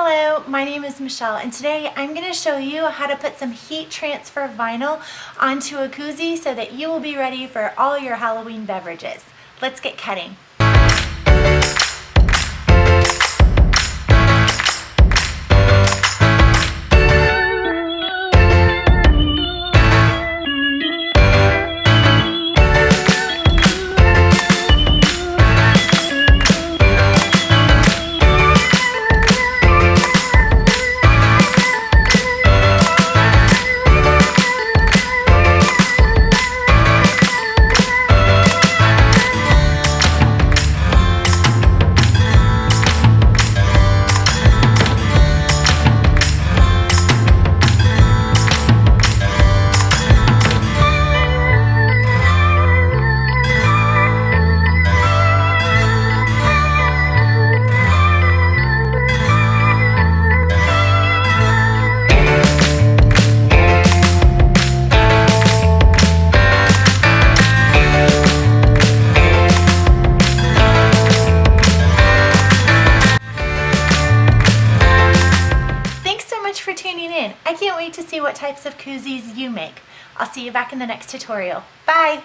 Hello, my name is Michelle, and today I'm going to show you how to put some heat transfer vinyl onto a koozie so that you will be ready for all your Halloween beverages. Let's get cutting. For tuning in. I can't wait to see what types of koozies you make. I'll see you back in the next tutorial. Bye!